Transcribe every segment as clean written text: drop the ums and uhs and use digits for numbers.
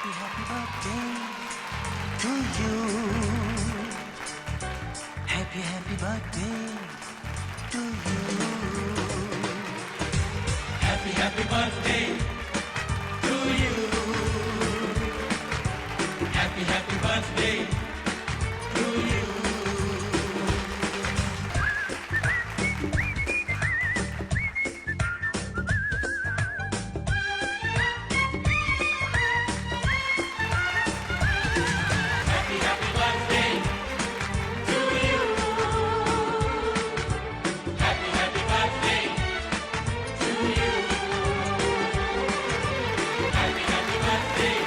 Happy, happy birthday to you. Happy, happy birthday to you. Happy, happy birthday to you. Happy, happy birthday to you. Happy, happy birthday to you. Happy, happy birthday to you. Happy, happy birthday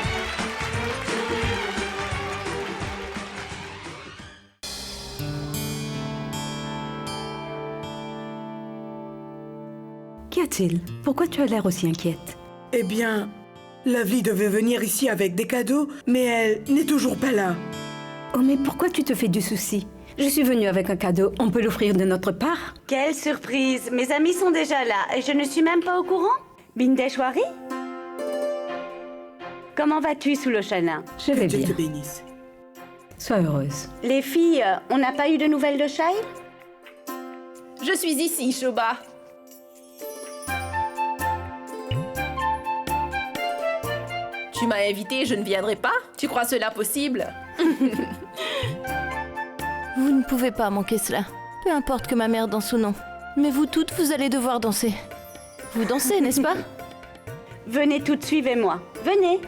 to you. Qu'y a-t-il? Pourquoi tu as l'air aussi inquiète? Eh bien, Lovely devait venir ici avec des cadeaux, mais elle n'est toujours pas là. Oh, mais pourquoi tu te fais du souci? Je suis venue avec un cadeau, on peut l'offrir de notre part? Quelle surprise! Mes amis sont déjà là et je ne suis même pas au courant. Bindeshwari? Comment vas-tu sous le chanin? Je vais Que Dieu bien. te bénisse. Sois heureuse. Les filles, on n'a pas eu de nouvelles de Shail? Je suis ici, Shoba. Tu m'as invité, je ne viendrai pas? Tu crois cela possible? Vous ne pouvez pas manquer cela. Peu importe que ma mère danse ou non. Mais vous toutes, vous allez devoir danser. Vous dansez, n'est-ce pas? Venez toutes, suivez-moi. Venez!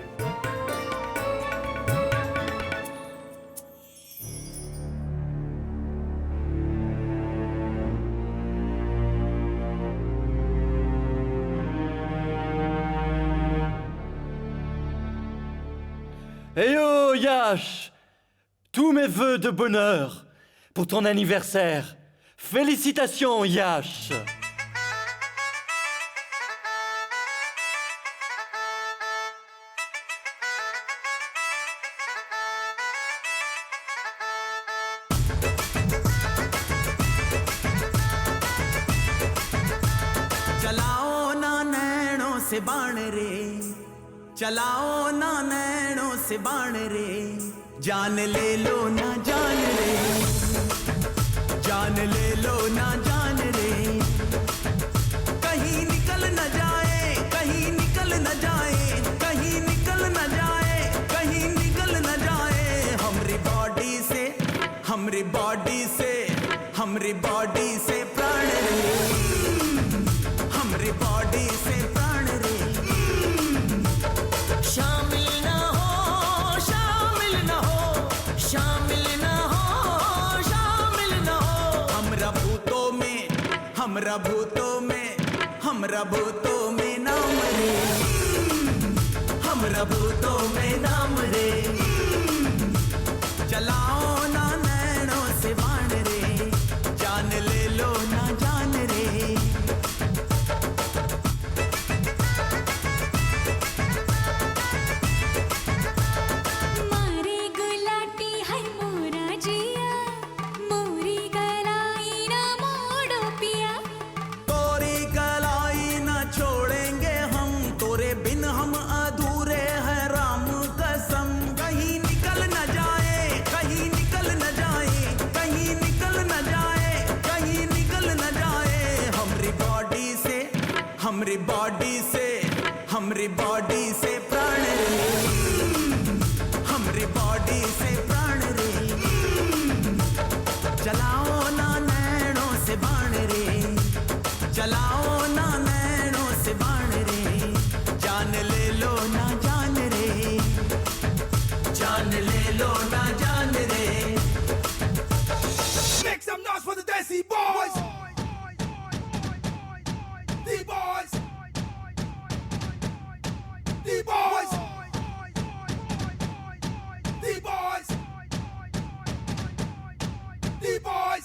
Hey oh, Yash! Tous mes vœux de bonheur pour ton anniversaire. Félicitations, Yash! चलाओ ना नैनों से बाण रे, चलाओ ना नैनों से बाण रे, जान ले लो ना जान रे, जान ले लो ना जान रे, कहीं निकल न जाए, कहीं निकल न जाए, कहीं निकल न जाए, कहीं निकल न जाए, हमरी बॉडी से, हमरी बॉडी से, हमरी बॉडी से प्राण रे, हमरी बॉडी से प्राण रे, शामिल ना हो, शामिल ना हो, शामिल ना हो, शामिल ना हो, हमरा भूतों में, हमरा भूतों में, हमरा भूतों में नाम रे, हमरा भूतों में नाम रे, चलाओ ना नैनों से बाण रे, जान ले लो ना जान रे, मारी गुलाटी है मोरा जिया, मोरी गलाई ना मोड़ो पिया। तोरी गलाई न छोड़ेंगे हम, तोरे बिन हम अधूरे हैं राम कसम, कहीं निकल न जाए, कहीं निकल न जाए, कहीं निकल न जाए, कहीं निकल न जाए, हमरी बॉडी से, हमरी बॉडी से, हमरी बॉडी से प्राण रे, हमरी बॉडी से प्राण रे, चलाओ ना नैनों से बाण रे, चलाओ ना नैनों से बाण रे, जान ले लो ना जान रे, जान ले लो ना जान रे, Make some noise for the Desi Boys! D-Boys! D-Boys! D-Boys! D-Boys!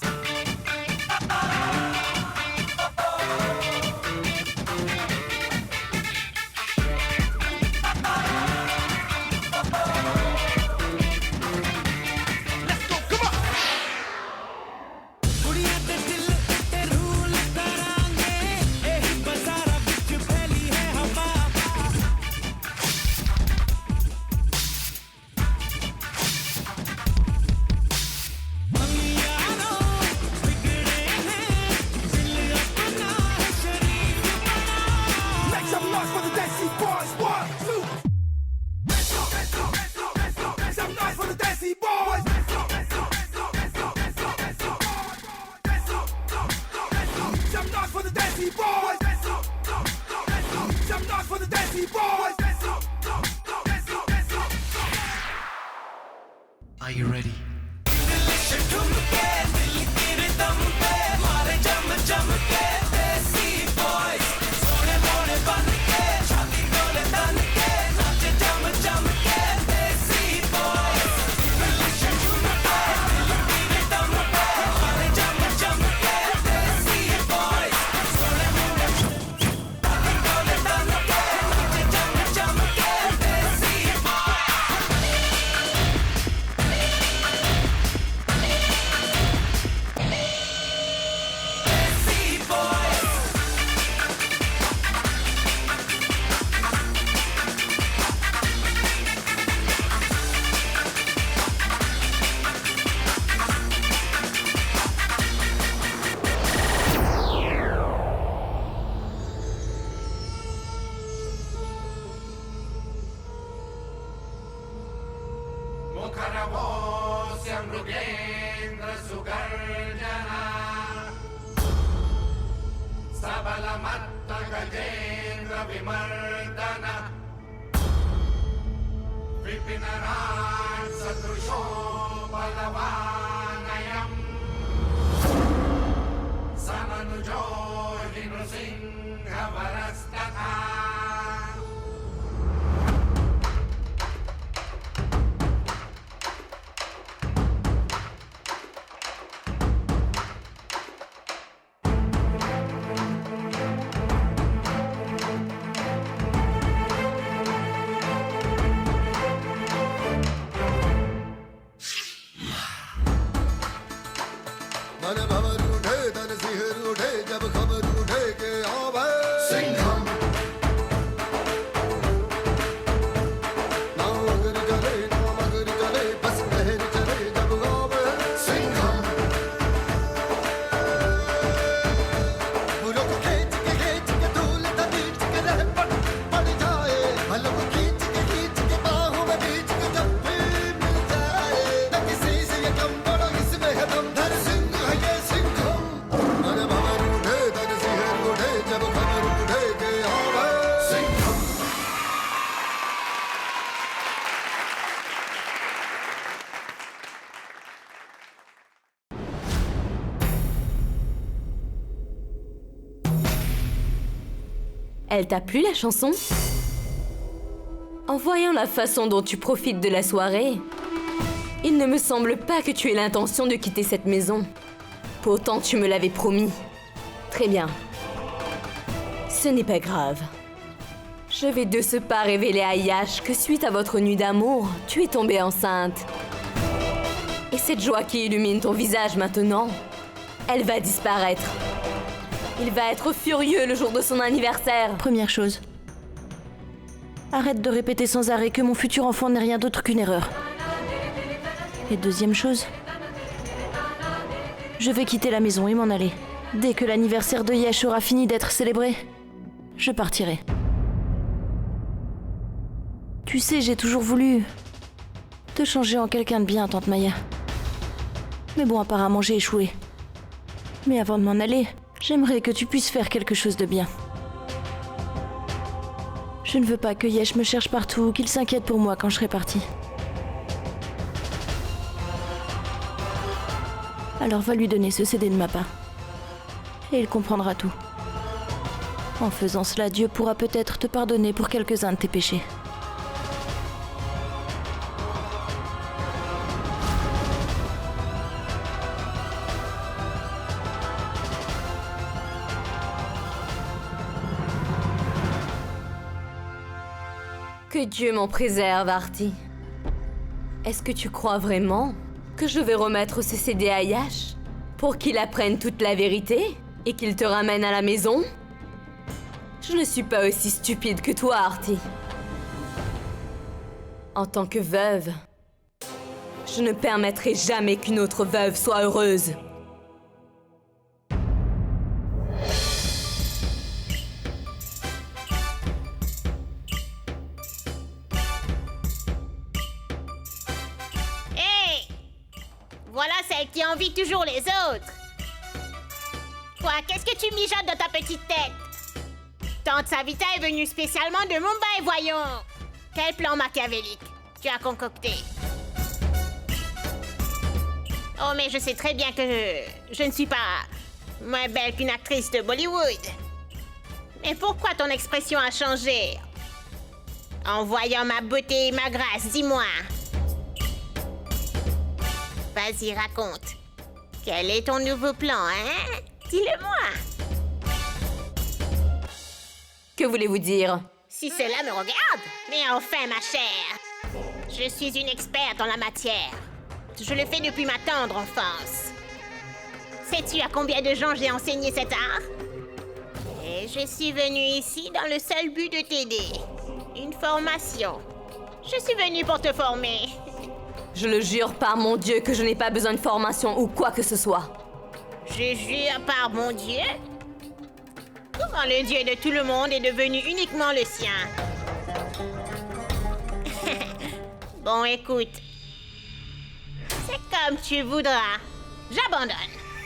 Are you ready? Elle t'a plu la chanson? En voyant la façon dont tu profites de la soirée, il ne me semble pas que tu aies l'intention de quitter cette maison. Pourtant, tu me l'avais promis. Très bien. Ce n'est pas grave. Je vais de ce pas révéler à Yash que suite à votre nuit d'amour, tu es tombée enceinte. Et cette joie qui illumine ton visage maintenant, elle va disparaître. Il va être furieux le jour de son anniversaire. Première chose. Arrête de répéter sans arrêt que mon futur enfant n'est rien d'autre qu'une erreur. Et deuxième chose. Je vais quitter la maison et m'en aller. Dès que l'anniversaire de Yash aura fini d'être célébré, je partirai. Tu sais, j'ai toujours voulu te changer en quelqu'un de bien, Tante Maya. Mais bon, apparemment, j'ai échoué. Mais avant de m'en aller, j'aimerais que tu puisses faire quelque chose de bien. Je ne veux pas que Yash me cherche partout ou qu'il s'inquiète pour moi quand je serai partie. Alors va lui donner ce CD de ma part. Et il comprendra tout. En faisant cela, Dieu pourra peut-être te pardonner pour quelques-uns de tes péchés. Que Dieu m'en préserve, Artie. Est-ce que tu crois vraiment que je vais remettre ce CD à Yash pour qu'il apprenne toute la vérité et qu'il te ramène à la maison? Je ne suis pas aussi stupide que toi, Artie. En tant que veuve, je ne permettrai jamais qu'une autre veuve soit heureuse. Voilà celle qui envie toujours les autres. Quoi, qu'est-ce que tu mijotes dans ta petite tête? Tante Savita est venue spécialement de Mumbai, voyons. Quel plan machiavélique tu as concocté? Oh, mais je sais très bien que je ne suis pas moins belle qu'une actrice de Bollywood. Mais pourquoi ton expression a changé? En voyant ma beauté et ma grâce, dis-moi. Vas-y, raconte. Quel est ton nouveau plan, hein? Dis-le-moi. Que voulez-vous dire? Si cela me regarde. Mais enfin, ma chère. Je suis une experte en la matière. Je le fais depuis ma tendre enfance. Sais-tu à combien de gens j'ai enseigné cet art? Et je suis venue ici dans le seul but de t'aider. Une formation. Je suis venue pour te former. Je le jure par mon Dieu que je n'ai pas besoin de formation ou quoi que ce soit. Je jure par mon Dieu. Comment le Dieu de tout le monde est devenu uniquement le sien? Bon, écoute. C'est comme tu voudras. J'abandonne.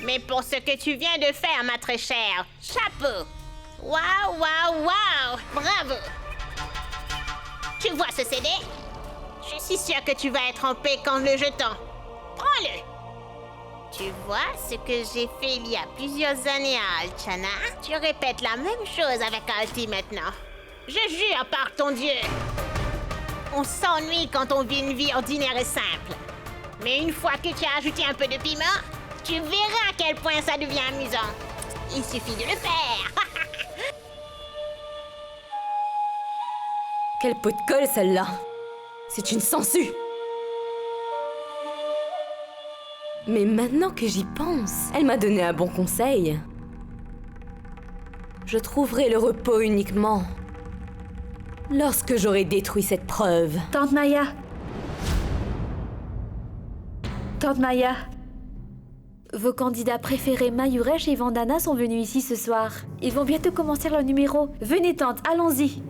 Mais pour ce que tu viens de faire, ma très chère, chapeau. Waouh, waouh, waouh. Bravo. Tu vois ce CD? Je suis sûre que tu vas être en paix quand le jetant. Prends-le. Tu vois ce que j'ai fait il y a plusieurs années à Alchana? Tu répètes la même chose avec Alti maintenant. Je jure par ton Dieu. On s'ennuie quand on vit une vie ordinaire et simple. Mais une fois que tu as ajouté un peu de piment, tu verras à quel point ça devient amusant. Il suffit de le faire. Quelle peau de colle celle-là! C'est une sangsue! Mais maintenant que j'y pense, elle m'a donné un bon conseil. Je trouverai le repos uniquement lorsque j'aurai détruit cette preuve. Tante Maya. Tante Maya. Vos candidats préférés Mayuresh et Vandana sont venus ici ce soir. Ils vont bientôt commencer leur numéro. Venez tante, allons-y.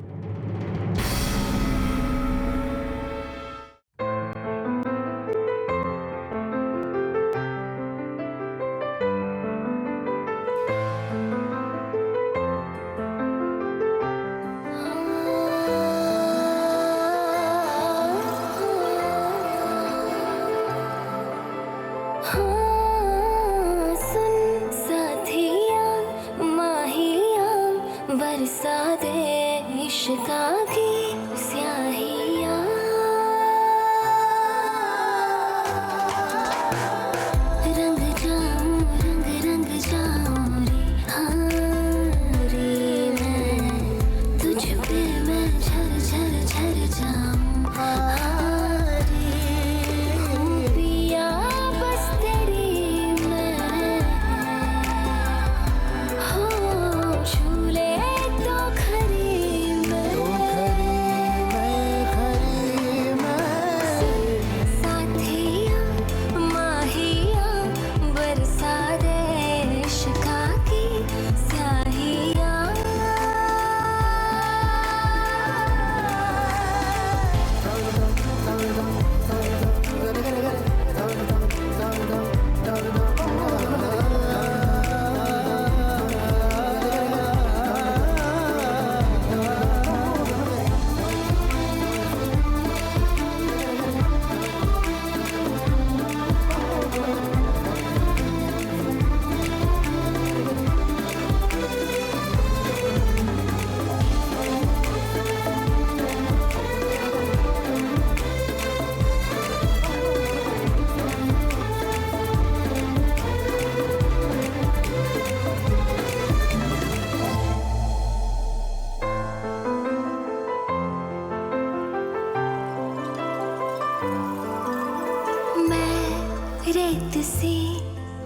रेत सी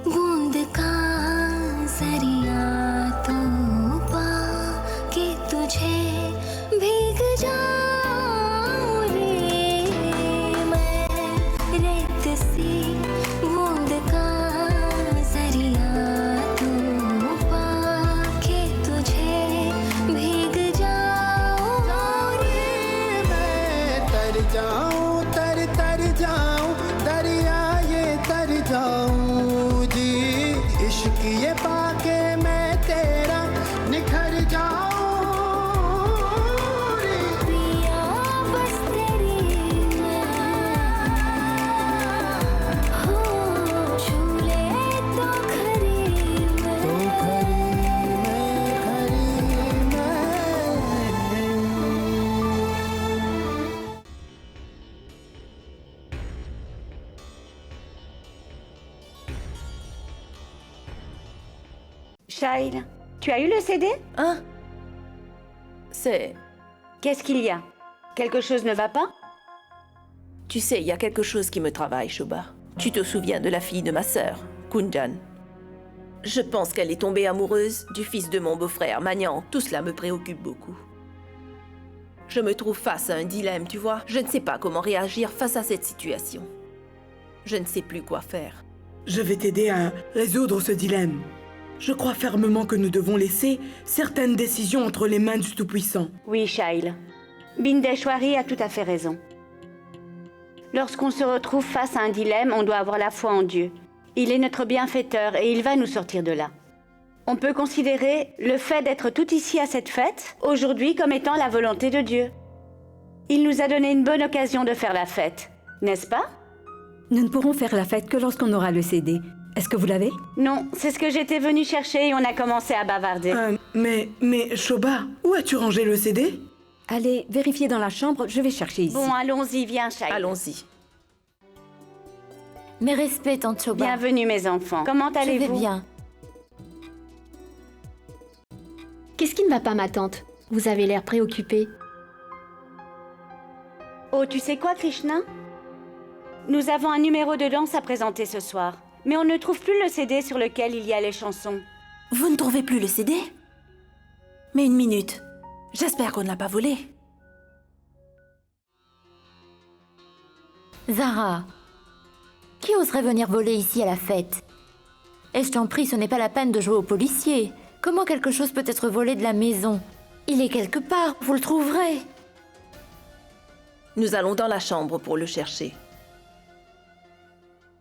बूंद का जरिया तो पा के तुझे भीग जाऊं रे मैं रेत सी बूंद का जरिया तो पा के तुझे भीग जाऊं रे मैं तर जाऊं तर तर जाऊं दरिया ये तर जाऊं जी इश्क ये पाके मैं तेरा निखर जाऊं रे पिया बस तेरी मैं हो Shail, tu as eu le CD? Hein? C'est... Qu'est-ce qu'il y a? Quelque chose ne va pas? Tu sais, il y a quelque chose qui me travaille, Shoba. Tu te souviens de la fille de ma sœur, Kunjan? Je pense qu'elle est tombée amoureuse du fils de mon beau-frère, Magnan. Tout cela me préoccupe beaucoup. Je me trouve face à un dilemme, tu vois. Je ne sais pas comment réagir face à cette situation. Je ne sais plus quoi faire. Je vais t'aider à résoudre ce dilemme. Je crois fermement que nous devons laisser certaines décisions entre les mains du Tout-Puissant. Oui, Shail. Bindeshwari a tout à fait raison. Lorsqu'on se retrouve face à un dilemme, on doit avoir la foi en Dieu. Il est notre bienfaiteur et il va nous sortir de là. On peut considérer le fait d'être tout ici à cette fête, aujourd'hui, comme étant la volonté de Dieu. Il nous a donné une bonne occasion de faire la fête, n'est-ce pas? Nous ne pourrons faire la fête que lorsqu'on aura le CD. Est-ce que vous l'avez? Non, c'est ce que j'étais venue chercher et on a commencé à bavarder. Mais Shoba, où as-tu rangé le CD? Allez, vérifiez dans la chambre, je vais chercher ici. Bon, allons-y, viens, Shail. Allons-y. Mes respects, Tante Shoba. Bienvenue, mes enfants. Comment allez-vous? Je vais bien. Qu'est-ce qui ne va pas, ma tante? Vous avez l'air préoccupée. Oh, tu sais quoi, Krishna? Nous avons un numéro de danse à présenter ce soir. Mais on ne trouve plus le CD sur lequel il y a les chansons. Vous ne trouvez plus le CD? Mais une minute. J'espère qu'on ne l'a pas volé. Zara, qui oserait venir voler ici à la fête? Et je t'en prie, ce n'est pas la peine de jouer au policier. Comment quelque chose peut être volé de la maison? Il est quelque part, vous le trouverez. Nous allons dans la chambre pour le chercher.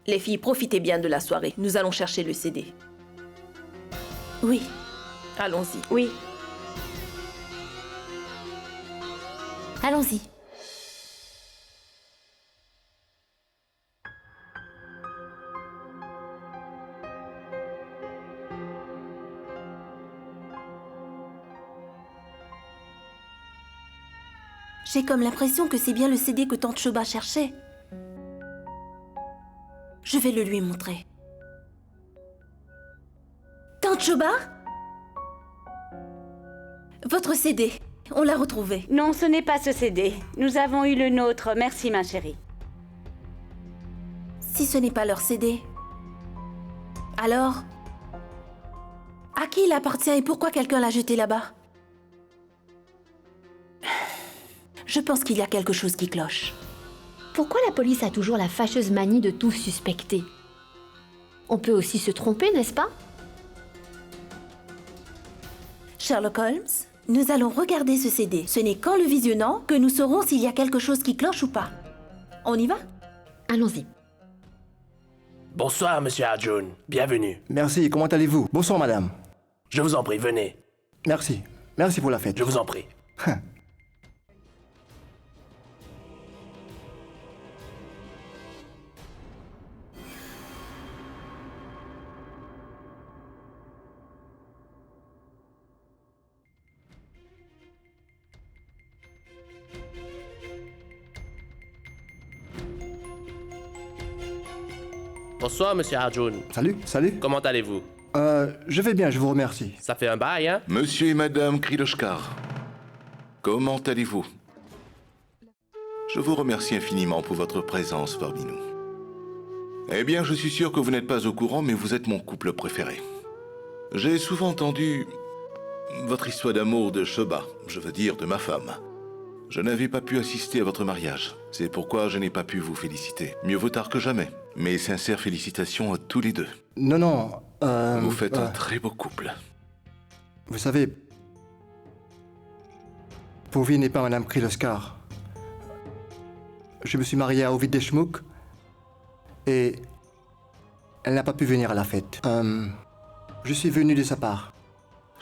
Les filles, profitez bien de la soirée. Nous allons chercher le CD. Oui. Allons-y. Oui. Allons-y. J'ai comme l'impression que c'est bien le CD que Tante Shoba cherchait. Je vais le lui montrer. Tante Shoba? Votre CD, on l'a retrouvé. Non, ce n'est pas ce CD. Nous avons eu le nôtre. Merci, ma chérie. Si ce n'est pas leur CD, alors... à qui il appartient et pourquoi quelqu'un l'a jeté là-bas? Je pense qu'il y a quelque chose qui cloche. Pourquoi la police a toujours la fâcheuse manie de tout suspecter? On peut aussi se tromper, n'est-ce pas? Sherlock Holmes, nous allons regarder ce CD. Ce n'est qu'en le visionnant que nous saurons s'il y a quelque chose qui cloche ou pas. On y va? Allons-y. Bonsoir, monsieur Arjun. Bienvenue. Merci, comment allez-vous? Bonsoir, madame. Je vous en prie, venez. Merci. Merci pour la fête. Je vous en prie. Bonsoir, monsieur Arjun. Salut. Comment allez-vous? Je vais bien, je vous remercie. Ça fait un bail, hein? Monsieur et madame Kriloshkar, comment allez-vous? Je vous remercie infiniment pour votre présence parmi nous. Eh bien, je suis sûr que vous n'êtes pas au courant, mais vous êtes mon couple préféré. J'ai souvent entendu votre histoire d'amour de Shoba, je veux dire de ma femme. Je n'avais pas pu assister à votre mariage. C'est pourquoi je n'ai pas pu vous féliciter. Mieux vaut tard que jamais. Mes sincères félicitations à tous les deux. Non, vous faites un très beau couple. Vous savez, Purvi n'est pas Madame Kriloshkar. Je me suis marié à Ovid Deshmukh et elle n'a pas pu venir à la fête. Je suis venu de sa part.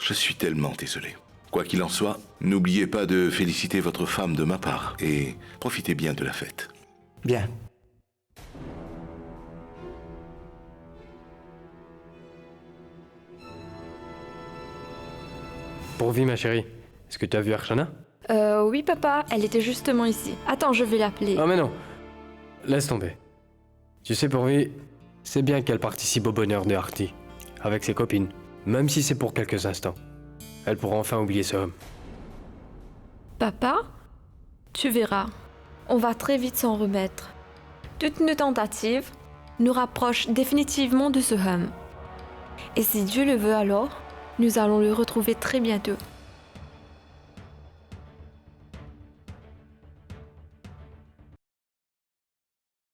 Je suis tellement désolé. Quoi qu'il en soit, n'oubliez pas de féliciter votre femme de ma part et profitez bien de la fête. Bien. Purvi, ma chérie, est-ce que tu as vu Archana? Oui, papa, elle était justement ici. Attends, je vais l'appeler. Oh mais non, laisse tomber. Tu sais, Purvi, c'est bien qu'elle participe au bonheur de Arti, avec ses copines. Même si c'est pour quelques instants. Elle pourra enfin oublier ce homme. Papa, tu verras. On va très vite s'en remettre. Toutes nos tentatives nous rapprochent définitivement de ce homme. Et si Dieu le veut alors, nous allons le retrouver très bientôt.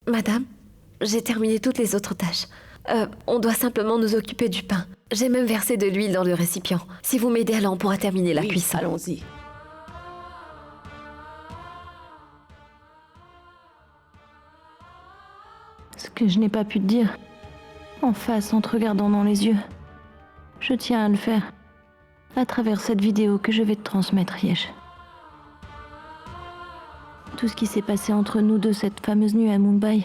Madame, j'ai terminé toutes les autres tâches. On doit simplement nous occuper du pain. J'ai même versé de l'huile dans le récipient. Si vous m'aidez, alors on pourra terminer la cuisson. Allons-y. Ce que je n'ai pas pu te dire, en face, en te regardant dans les yeux, je tiens à le faire, à travers cette vidéo que je vais te transmettre, Yesh. Tout ce qui s'est passé entre nous deux cette fameuse nuit à Mumbai,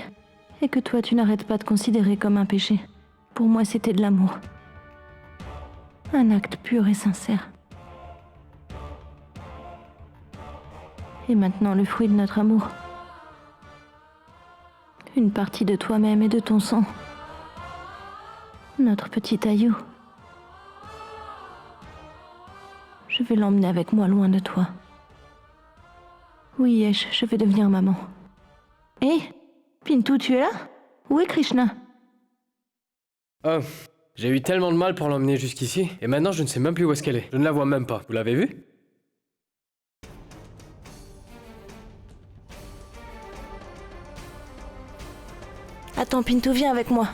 et que toi tu n'arrêtes pas de considérer comme un péché, pour moi c'était de l'amour. Un acte pur et sincère. Et maintenant le fruit de notre amour. Une partie de toi-même et de ton sang. Notre petit Ayou. Je vais l'emmener avec moi loin de toi. Oui, Yesh, je vais devenir maman. Hé, Pintu, tu es là? Où est Krishna? Oh, j'ai eu tellement de mal pour l'emmener jusqu'ici, et maintenant je ne sais même plus où est-ce qu'elle est. Je ne la vois même pas. Vous l'avez vue? Attends, Pintu, viens avec moi.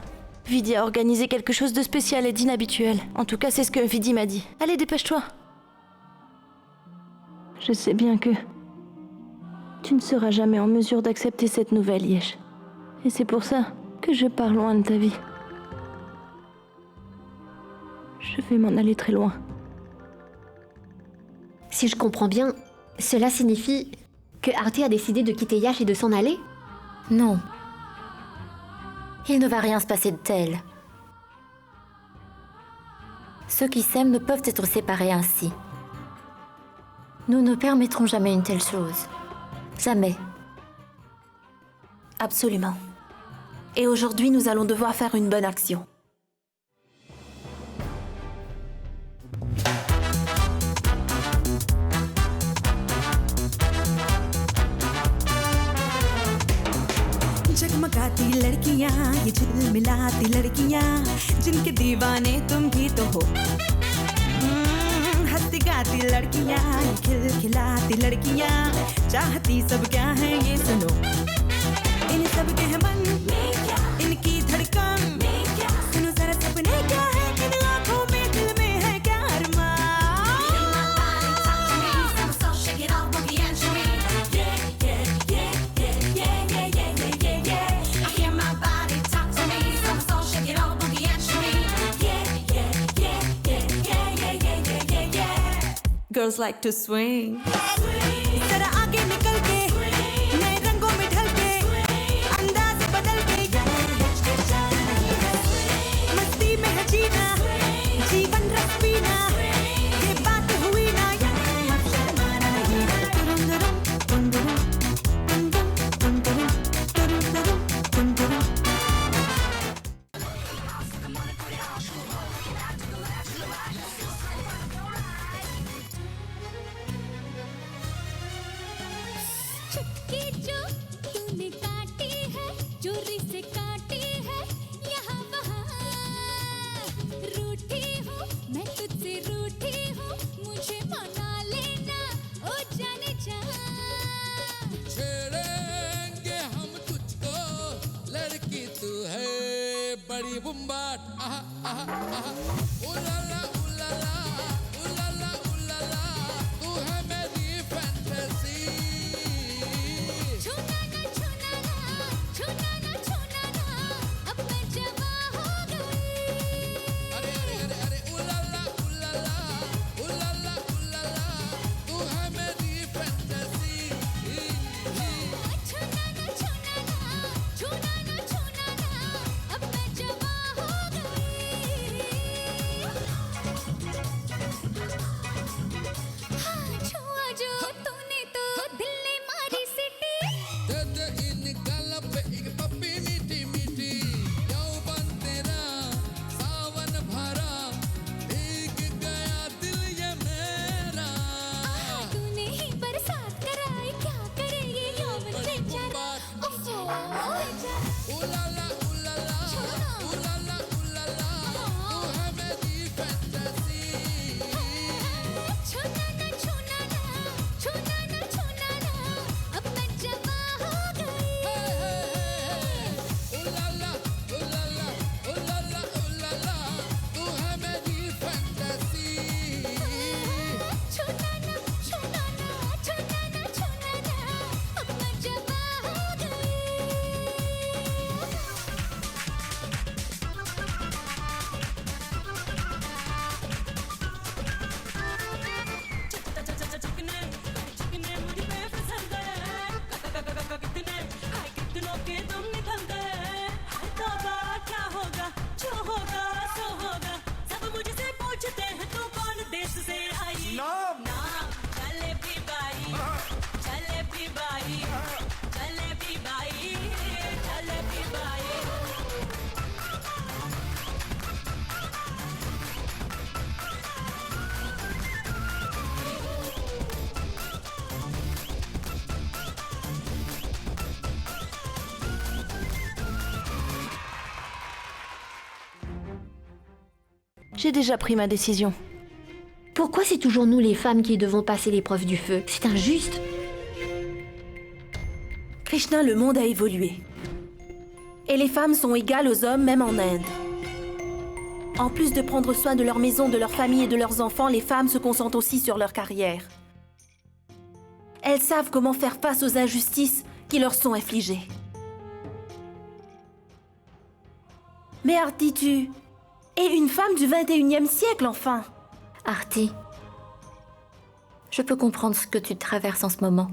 Vidi a organisé quelque chose de spécial et d'inhabituel. En tout cas, c'est ce que Vidi m'a dit. Allez, dépêche-toi. Je sais bien que tu ne seras jamais en mesure d'accepter cette nouvelle, Yesh. Et c'est pour ça que je pars loin de ta vie. Je vais m'en aller très loin. Si je comprends bien, cela signifie que Arti a décidé de quitter Yash et de s'en aller? Non. Il ne va rien se passer de tel. Ceux qui s'aiment ne peuvent être séparés ainsi. Nous ne permettrons jamais une telle chose. Jamais. Absolument. Et aujourd'hui, nous allons devoir faire une bonne action. जगमगाती लड़कियां ये झिलमिलाती लड़कियां जिनके दीवाने तुम भी तो हो हंसती गाती लड़कियां ये खिलखिलाती लड़कियां चाहती सब क्या है ये सुनो इन सब के है मन इनकी धड़कन सुनो जरा सपने क्या है इन आँखों में दिल में है क्या अरमान Girls like to swing. जरा आगे निकल के नए रंगों में ढल के अंदाज बदल के मस्ती में है जीना जीवन रस पीना ये बात हुई ना बड़ी बुम्बाट आहा आहा आहा उलाला उलाला उलाला उलाला तू है मेरी फैंटेसी छूना ना छूना ना छूना ना छूना ना अब मैं जवा हो गई अरे अरे अरे अरे उलाला उलाला उलाला उलाला तू है मेरी फैंटेसी छूना ना छूना ना छूना ना छूना ना अब मैं जवा हो गई J'ai déjà pris ma décision. Pourquoi c'est toujours nous les femmes qui devons passer l'épreuve du feu? C'est injuste. Krishna, le monde a évolué. Et les femmes sont égales aux hommes, même en Inde. En plus de prendre soin de leur maison, de leur famille et de leurs enfants, les femmes se concentrent aussi sur leur carrière. Elles savent comment faire face aux injustices qui leur sont infligées. Mais Arti, tu es une femme du 21e siècle, enfin. Arti, je peux comprendre ce que tu traverses en ce moment.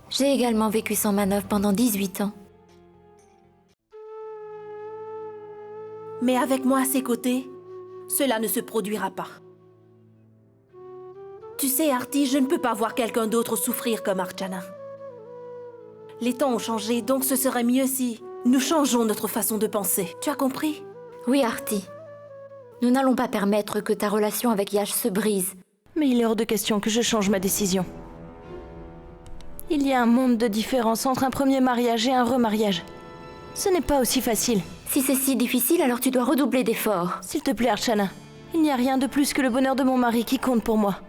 J'ai également vécu sans manœuvre pendant 18 ans. Mais avec moi à ses côtés, cela ne se produira pas. Tu sais, Arti, je ne peux pas voir quelqu'un d'autre souffrir comme Archana. Les temps ont changé, donc ce serait mieux si nous changeons notre façon de penser. Tu as compris? Oui, Arti. Nous n'allons pas permettre que ta relation avec Yash se brise. Mais il est hors de question que je change ma décision. Il y a un monde de différence entre un premier mariage et un remariage. Ce n'est pas aussi facile. Si c'est si difficile, alors tu dois redoubler d'efforts. S'il te plaît, Archana, il n'y a rien de plus que le bonheur de mon mari qui compte pour moi.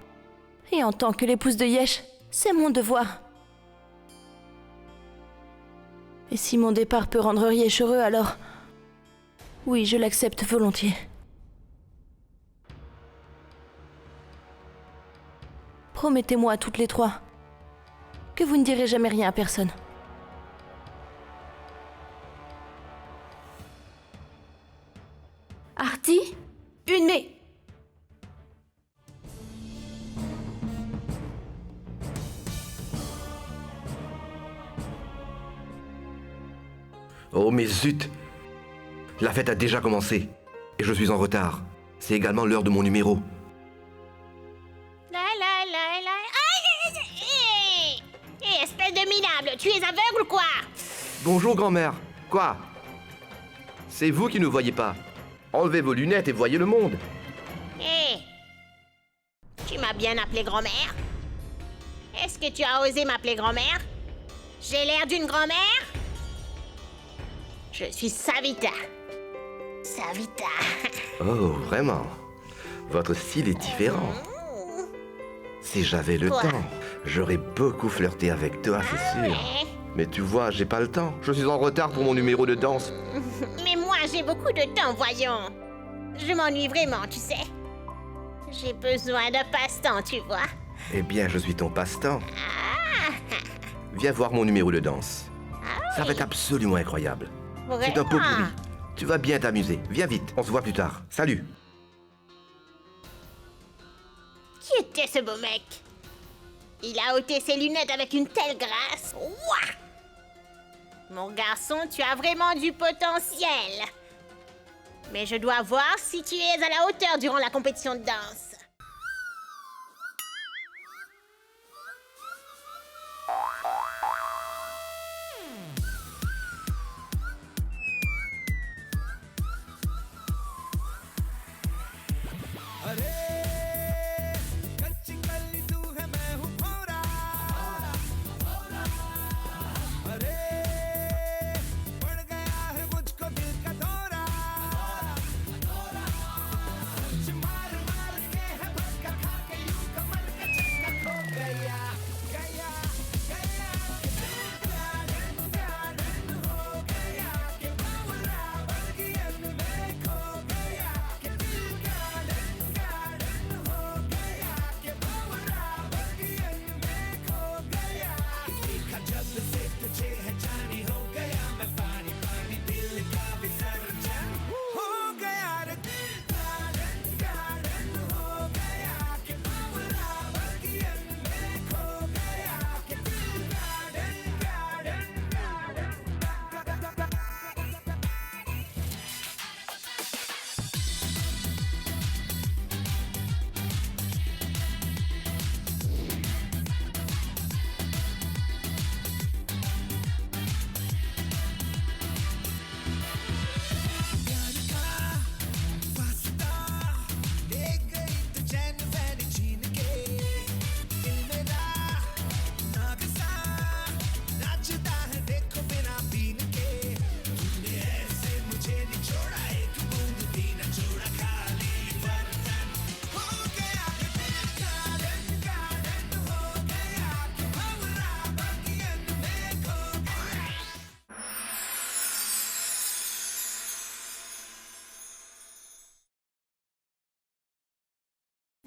Et en tant que l'épouse de Yesh, c'est mon devoir. Et si mon départ peut rendre Yesh heureux, alors... oui, je l'accepte volontiers. Promettez-moi à toutes les trois que vous ne direz jamais rien à personne. Arti? Une mais... Oh mais zut! La fête a déjà commencé. Et je suis en retard. C'est également l'heure de mon numéro. Hé, espèce de minable, tu es aveugle ou quoi? Bonjour grand-mère. Quoi? C'est vous qui ne voyez pas. Enlevez vos lunettes et voyez le monde. Hé, tu m'as bien appelé grand-mère? Est-ce que tu as osé m'appeler grand-mère? J'ai l'air d'une grand-mère? Je suis Savita. Savita. Oh, vraiment? Votre style est différent. Si j'avais le Quoi? temps, j'aurais beaucoup flirté avec toi, c'est sûr. Mais tu vois, j'ai pas le temps. Je suis en retard pour mon numéro de danse. Mais moi, j'ai beaucoup de temps, voyons. Je m'ennuie vraiment, tu sais. J'ai besoin de passe-temps, tu vois. Eh bien, je suis ton passe-temps. Viens voir mon numéro de danse. Ça va être absolument incroyable. C'est un pot pourri. Tu vas bien t'amuser. Viens vite, on se voit plus tard. Salut. Qui était ce beau mec? Il a ôté ses lunettes avec une telle grâce. Ouah! Mon garçon, tu as vraiment du potentiel. Mais je dois voir si tu es à la hauteur durant la compétition de danse.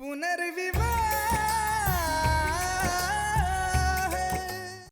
पुनर्विवाह